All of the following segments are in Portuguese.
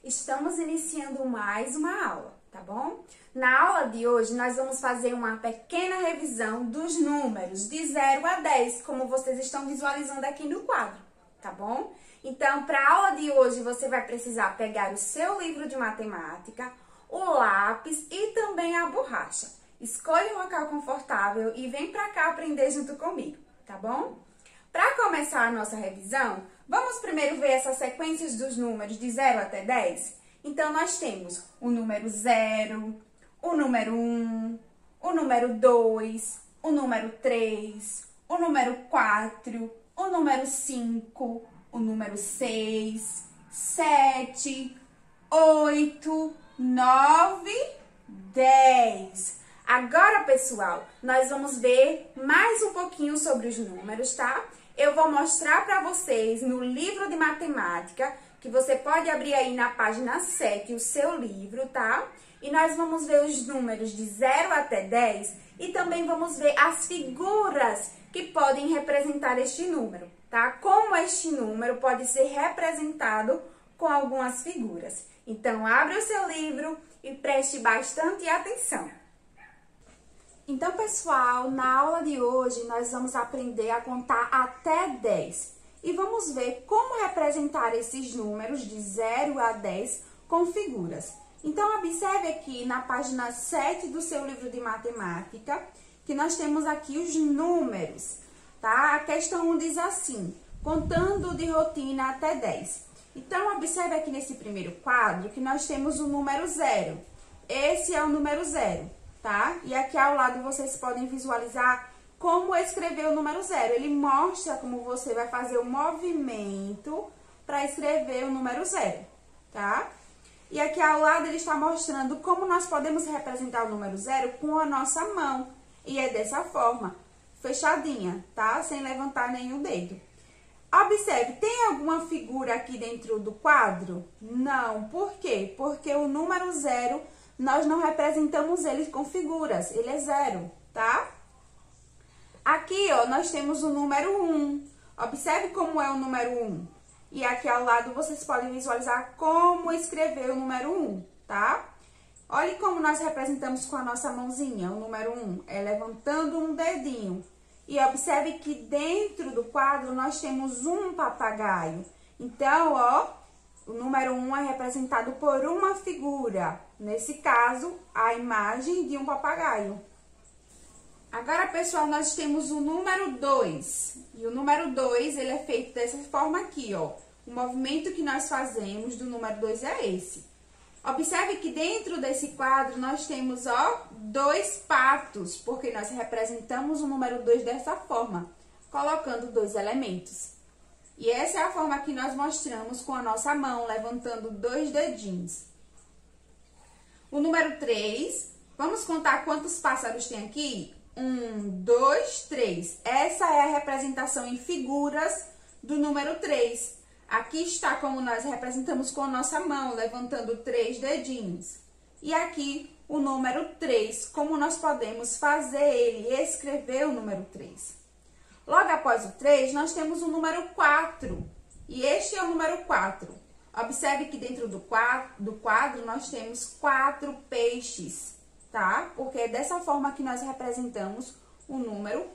Estamos iniciando mais uma aula, tá bom? Na aula de hoje, nós vamos fazer uma pequena revisão dos números de 0 a 10, como vocês estão visualizando aqui no quadro, tá bom? Então, para a aula de hoje, você vai precisar pegar o seu livro de matemática, o lápis e também a borracha. Escolha um local confortável e vem para cá aprender junto comigo, tá bom? Para começar a nossa revisão, vamos primeiro ver essas sequências dos números de 0 até 10? Então, nós temos o número 0, o número 1, o número 2, o número 3, o número 4, o número 5, o número 6, 7, 8, 9, 10. Agora, pessoal, nós vamos ver mais um pouquinho sobre os números, tá? Eu vou mostrar para vocês no livro de matemática, que você pode abrir aí na página 7 o seu livro, tá? E nós vamos ver os números de 0 até 10 e também vamos ver as figuras que podem representar este número, tá? Como este número pode ser representado com algumas figuras. Então, abra o seu livro e preste bastante atenção. Então, pessoal, na aula de hoje, nós vamos aprender a contar até 10. E vamos ver como representar esses números de 0 a 10 com figuras. Então, observe aqui na página 7 do seu livro de matemática, que nós temos aqui os números, tá? A questão 1 diz assim, contando de rotina até 10. Então, observe aqui nesse primeiro quadro que nós temos o número 0. Esse é o número 0. Tá? E aqui ao lado vocês podem visualizar como escrever o número 0. Ele mostra como você vai fazer o movimento para escrever o número 0, tá? E aqui ao lado ele está mostrando como nós podemos representar o número 0 com a nossa mão. E é dessa forma, fechadinha, tá? Sem levantar nenhum dedo. Observe, tem alguma figura aqui dentro do quadro? Não. Por quê? Porque o número 0... nós não representamos ele com figuras, ele é 0, tá? Aqui, ó, nós temos o número 1. Observe como é o número 1. E aqui ao lado vocês podem visualizar como escrever o número 1, tá? Olhe como nós representamos com a nossa mãozinha o número 1, é levantando um dedinho. E observe que dentro do quadro nós temos um papagaio. Então, ó, o número 1 é representado por uma figura. Nesse caso, a imagem de um papagaio. Agora, pessoal, nós temos o número 2. E o número 2, ele é feito dessa forma aqui, ó. O movimento que nós fazemos do número 2 é esse. Observe que dentro desse quadro nós temos, ó, 2 patos, porque nós representamos o número 2 dessa forma, colocando 2 elementos. E essa é a forma que nós mostramos com a nossa mão, levantando 2 dedinhos. O número 3, vamos contar quantos pássaros tem aqui? 1, 2, 3. Essa é a representação em figuras do número 3. Aqui está como nós representamos com a nossa mão, levantando 3 dedinhos. E aqui o número 3, como nós podemos fazer ele, escrever o número 3. Logo após o 3, nós temos o número 4. E este é o número 4. Observe que dentro do quadro nós temos 4 peixes, tá? Porque é dessa forma que nós representamos o número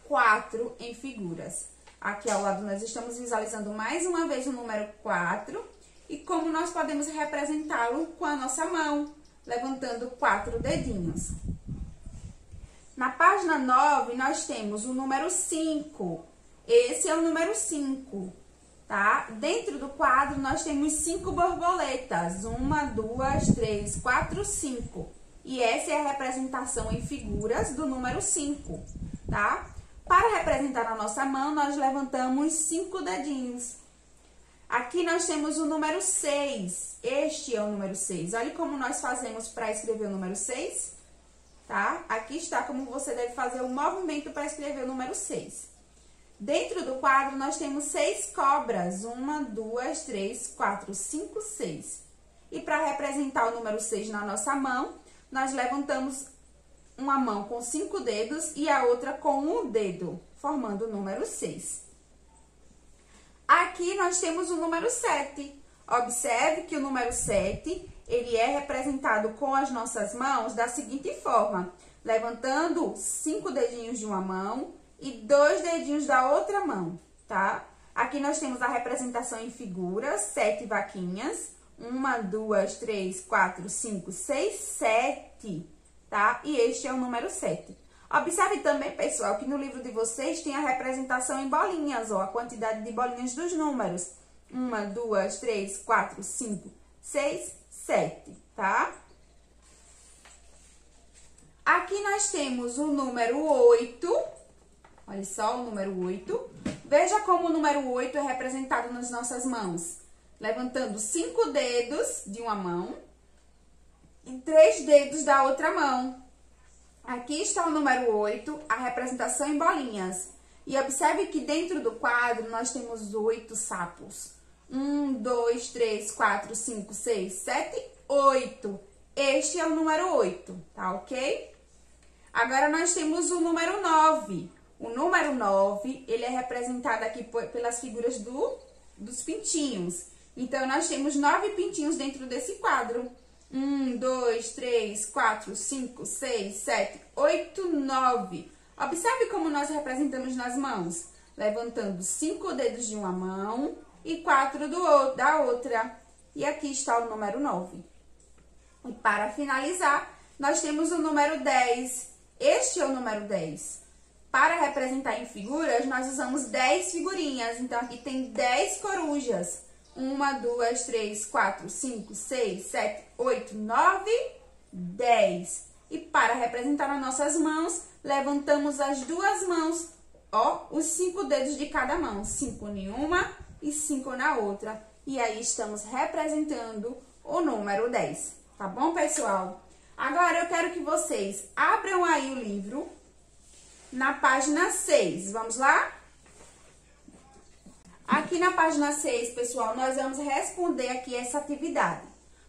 4 em figuras. Aqui ao lado nós estamos visualizando mais uma vez o número 4 e como nós podemos representá-lo com a nossa mão, levantando 4 dedinhos. Na página 9, nós temos o número 5. Esse é o número 5, tá? Dentro do quadro, nós temos 5 borboletas. 1, 2, 3, 4, 5. E essa é a representação em figuras do número 5, tá? Para representar a nossa mão, nós levantamos 5 dedinhos. Aqui nós temos o número 6. Este é o número 6. Olha como nós fazemos para escrever o número 6. Tá? Aqui está como você deve fazer o movimento para escrever o número 6. Dentro do quadro, nós temos 6 cobras. 1, 2, 3, 4, 5, 6. E para representar o número 6 na nossa mão, nós levantamos uma mão com 5 dedos e a outra com um dedo, formando o número 6. Aqui nós temos o número 7. Observe que o número 7, ele é representado com as nossas mãos da seguinte forma. Levantando 5 dedinhos de uma mão e 2 dedinhos da outra mão, tá? Aqui nós temos a representação em figuras, 7 vaquinhas. 1, 2, 3, 4, 5, 6, 7, tá? E este é o número 7. Observe também, pessoal, que no livro de vocês tem a representação em bolinhas, ó, a quantidade de bolinhas dos números. 1, 2, 3, 4, 5, 6, 7, tá? Aqui nós temos o número 8, olha só o número 8. Veja como o número 8 é representado nas nossas mãos. Levantando 5 dedos de uma mão e 3 dedos da outra mão. Aqui está o número 8, a representação em bolinhas. E observe que dentro do quadro nós temos 8 sapos. 1, 2, 3, 4, 5, 6, 7, 8. Este é o número 8, tá ok? Agora nós temos o número 9. O número 9, ele é representado aqui pelas figuras dos pintinhos. Então, nós temos 9 pintinhos dentro desse quadro. 1, 2, 3, 4, 5, 6, 7, 8, 9. Observe como nós representamos nas mãos. Levantando 5 dedos de uma mão e 4 da outra. E aqui está o número 9. E para finalizar, nós temos o número 10. Este é o número 10. Para representar em figuras, nós usamos 10 figurinhas. Então, aqui tem 10 corujas. 1, 2, 3, 4, 5, 6, 7, 8, 9, 10. E para representar nas nossas mãos, levantamos as duas mãos, ó, os 5 dedos de cada mão. 5 em uma e 5 na outra. E aí estamos representando o número 10. Tá bom, pessoal? Agora eu quero que vocês abram aí o livro na página 6. Vamos lá? Aqui na página 6, pessoal, nós vamos responder aqui essa atividade.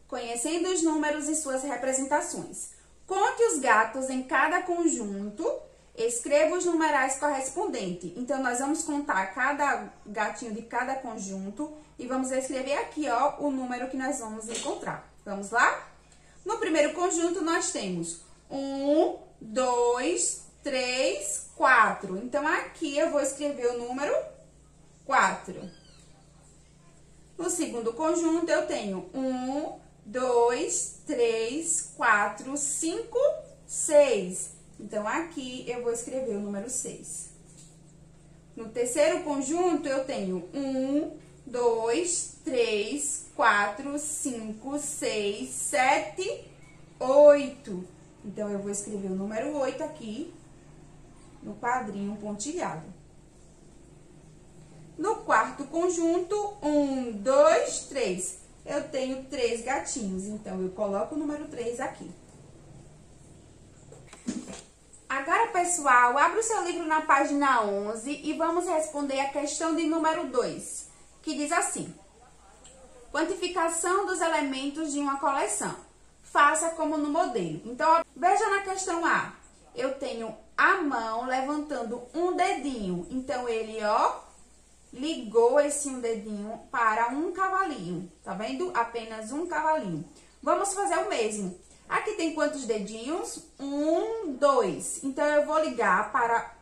Conhecendo os números e suas representações. Conte os gatos em cada conjunto, escreva os numerais correspondentes. Então, nós vamos contar cada gatinho de cada conjunto e vamos escrever aqui, ó, o número que nós vamos encontrar. Vamos lá? No primeiro conjunto, nós temos 1, 2, 3, 4. Então, aqui eu vou escrever o número 4. No segundo conjunto, eu tenho 1, 2, 3, 4, 5, 6. Então, aqui eu vou escrever o número 6. No terceiro conjunto, eu tenho 1, 2, 3, 4, 5, 6, 7, 8. Então, eu vou escrever o número 8 aqui no quadrinho pontilhado. No quarto conjunto, 1, 2, 3. Eu tenho 3 gatinhos, então eu coloco o número 3 aqui. Agora, pessoal, abra o seu livro na página 11 e vamos responder a questão de número 2, que diz assim: quantificação dos elementos de uma coleção. Faça como no modelo. Então, veja na questão A. Eu tenho a mão levantando um dedinho. Então, ele, ó, ligou esse um dedinho para um cavalinho, tá vendo? Apenas um cavalinho. Vamos fazer o mesmo. Aqui tem quantos dedinhos? 1, 2. Então, eu vou ligar para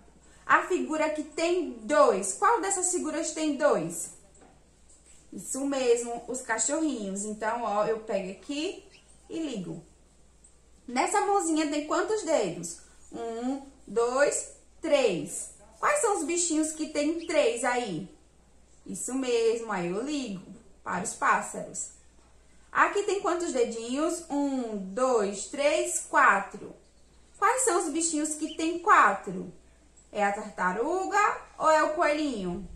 a figura que tem 2. Qual dessas figuras tem 2? Isso mesmo, os cachorrinhos. Então, ó, eu pego aqui e ligo. Nessa mãozinha tem quantos dedos? 1, 2, 3. Quais são os bichinhos que tem 3 aí? Isso mesmo, aí eu ligo para os pássaros. Aqui tem quantos dedinhos? 1, 2, 3, 4. Quais são os bichinhos que tem 4? É a tartaruga ou é o coelhinho?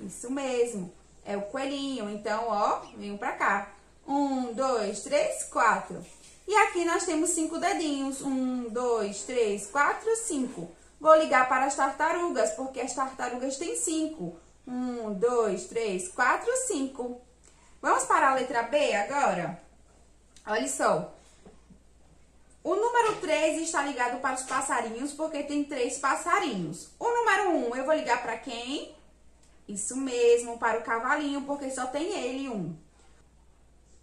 Isso mesmo, é o coelhinho. Então, ó, venho pra cá. 1, 2, 3, 4. E aqui nós temos 5 dedinhos. 1, 2, 3, 4, 5. Vou ligar para as tartarugas, porque as tartarugas têm 5. 1, 2, 3, 4, 5. Vamos para a letra B agora? Olha só. O número 3 está ligado para os passarinhos, porque tem 3 passarinhos. O número 1, eu vou ligar para quem? Isso mesmo, para o cavalinho, porque só tem ele, 1.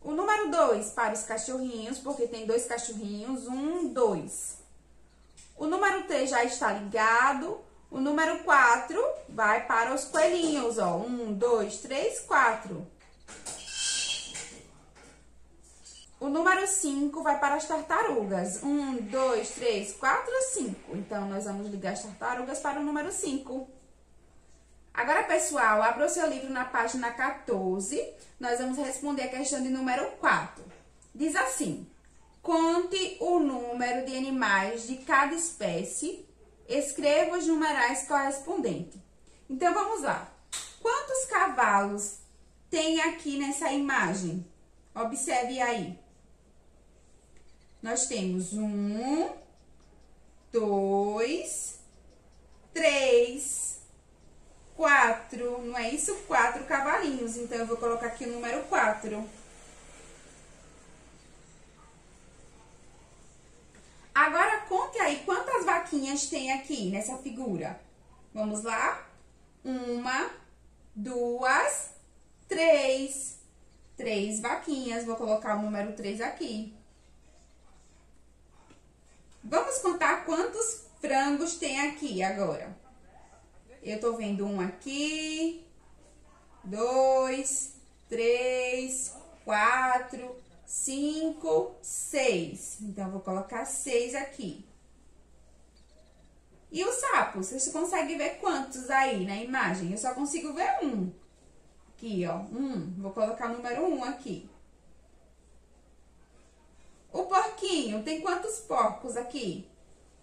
O número 2 para os cachorrinhos, porque tem 2 cachorrinhos. 1, 2. O número 3 já está ligado. O número 4 vai para os coelhinhos, ó. 1, 2, 3, 4. O número 5 vai para as tartarugas. 1, 2, 3, 4, 5. Então, nós vamos ligar as tartarugas para o número 5. Agora, pessoal, abra o seu livro na página 14. Nós vamos responder a questão de número 4. Diz assim: conte o número de animais de cada espécie. Escreva os numerais correspondentes. Então, vamos lá. Quantos cavalos tem aqui nessa imagem? Observe aí. Nós temos 1, 2, 3, 4. Não é isso? 4 cavalinhos. Então, eu vou colocar aqui o número 4. Agora, conte aí quantas vaquinhas tem aqui nessa figura. Vamos lá? 1, 2, 3. 3 vaquinhas. Vou colocar o número 3 aqui. Vamos contar quantos frangos tem aqui agora. Eu tô vendo um aqui, 2, 3, 4, 5, 6. Então, eu vou colocar 6 aqui. E os sapos? Vocês conseguem ver quantos aí na imagem? Eu só consigo ver um. Aqui, ó, 1. Vou colocar o número 1 aqui. O porquinho, tem quantos porcos aqui?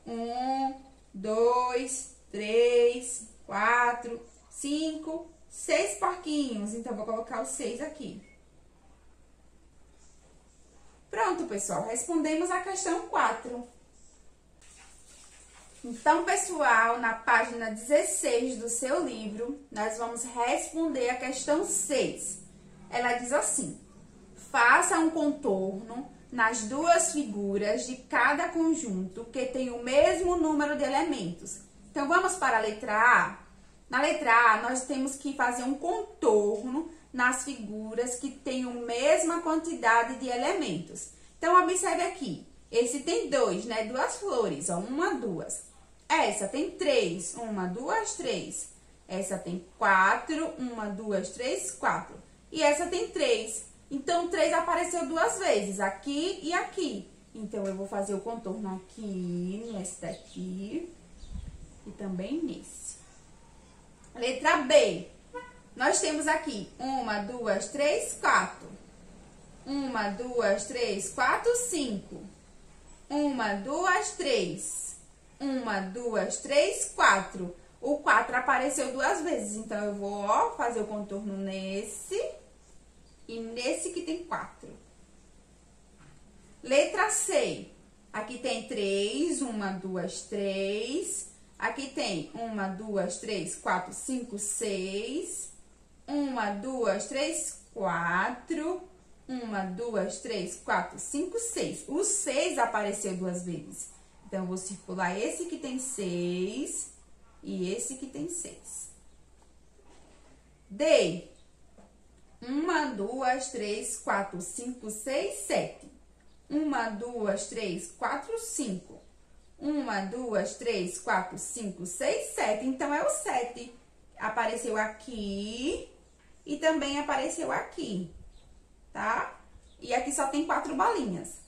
1, 2, 3, 4, 5, 6 porquinhos. Então, vou colocar os 6 aqui. Pronto, pessoal. Respondemos a questão 4. Então, pessoal, na página 16 do seu livro, nós vamos responder a questão 6. Ela diz assim: faça um contorno nas duas figuras de cada conjunto que tem o mesmo número de elementos. Então, vamos para a letra A. Na letra A, nós temos que fazer um contorno nas figuras que têm a mesma quantidade de elementos. Então, observe aqui. Esse tem 2, né? 2 flores, ó. 1, 2. Essa tem 3. 1, 2, 3. Essa tem 4. 1, 2, 3, 4. E essa tem 3. Então, 3 apareceu 2 vezes, aqui e aqui. Então, eu vou fazer o contorno aqui, nesse daqui e também nesse. Letra B. Nós temos aqui 1, 2, 3, 4. 1, 2, 3, 4, 5. 1, 2, 3. 1, 2, 3, 4. O 4 apareceu 2 vezes, então eu vou, ó, fazer o contorno nesse e nesse que tem 4. Letra C. Aqui tem 3, 1, 2, 3. Aqui tem 1, 2, 3, 4, 5, 6. 1, 2, 3, 4. 1, 2, 3, 4, 5, 6. O 6 apareceu 2 vezes. Então, eu vou circular esse que tem 6 e esse que tem 6. D. 1, 2, 3, 4, 5, 6, 7. 1, 2, 3, 4, 5. 1, 2, 3, 4, 5, 6, 7. Então, é o 7. Apareceu aqui e também apareceu aqui, tá? E aqui só tem 4 bolinhas.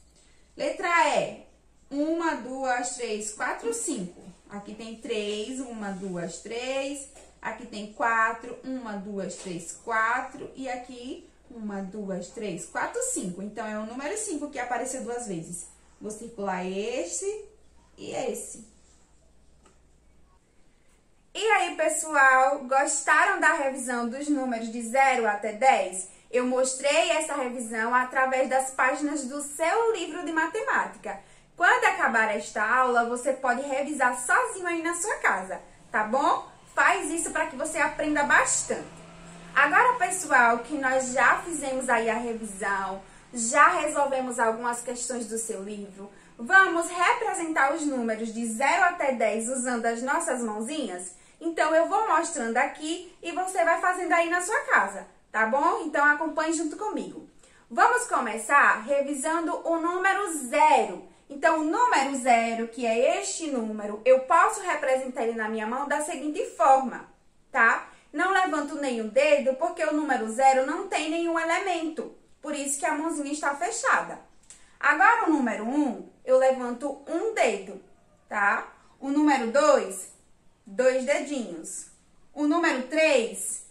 Letra E. 1, 2, 3, 4, 5. Aqui tem 3. 1, 2, 3. Aqui tem 4. 1, 2, 3, 4. E aqui 1, 2, 3, 4, 5. Então, é o número 5 que apareceu 2 vezes. Vou circular esse e esse. E aí, pessoal, gostaram da revisão dos números de 0 até 10? Eu mostrei essa revisão através das páginas do seu livro de matemática. Quando acabar esta aula, você pode revisar sozinho aí na sua casa, tá bom? Faz isso para que você aprenda bastante. Agora, pessoal, que nós já fizemos aí a revisão, já resolvemos algumas questões do seu livro, vamos representar os números de 0 até 10 usando as nossas mãozinhas? Então, eu vou mostrando aqui e você vai fazendo aí na sua casa, tá bom? Então, acompanhe junto comigo. Vamos começar revisando o número 0. Então, o número 0, que é este número, eu posso representar ele na minha mão da seguinte forma, tá? Não levanto nenhum dedo, porque o número 0 não tem nenhum elemento. Por isso que a mãozinha está fechada. Agora, o número 1, eu levanto um dedo, tá? O número 2, 2 dedinhos. O número 3,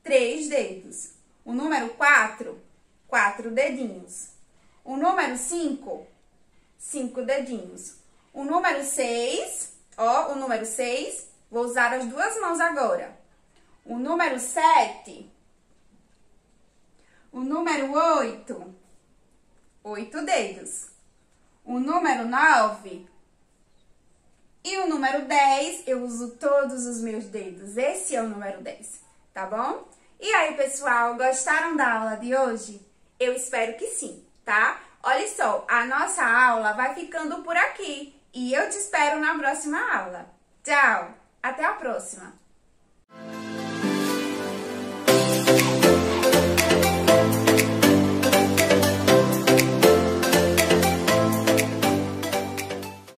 3 dedos. O número 4, 4 dedinhos. O número 5, 5 dedinhos. O número 6, ó, o número 6, vou usar as duas mãos agora. O número 7, o número 8, 8 dedos. O número 9 e o número 10, eu uso todos os meus dedos. Esse é o número 10, tá bom? E aí, pessoal, gostaram da aula de hoje? Eu espero que sim, tá? Olha só, a nossa aula vai ficando por aqui e eu te espero na próxima aula. Tchau! Até a próxima!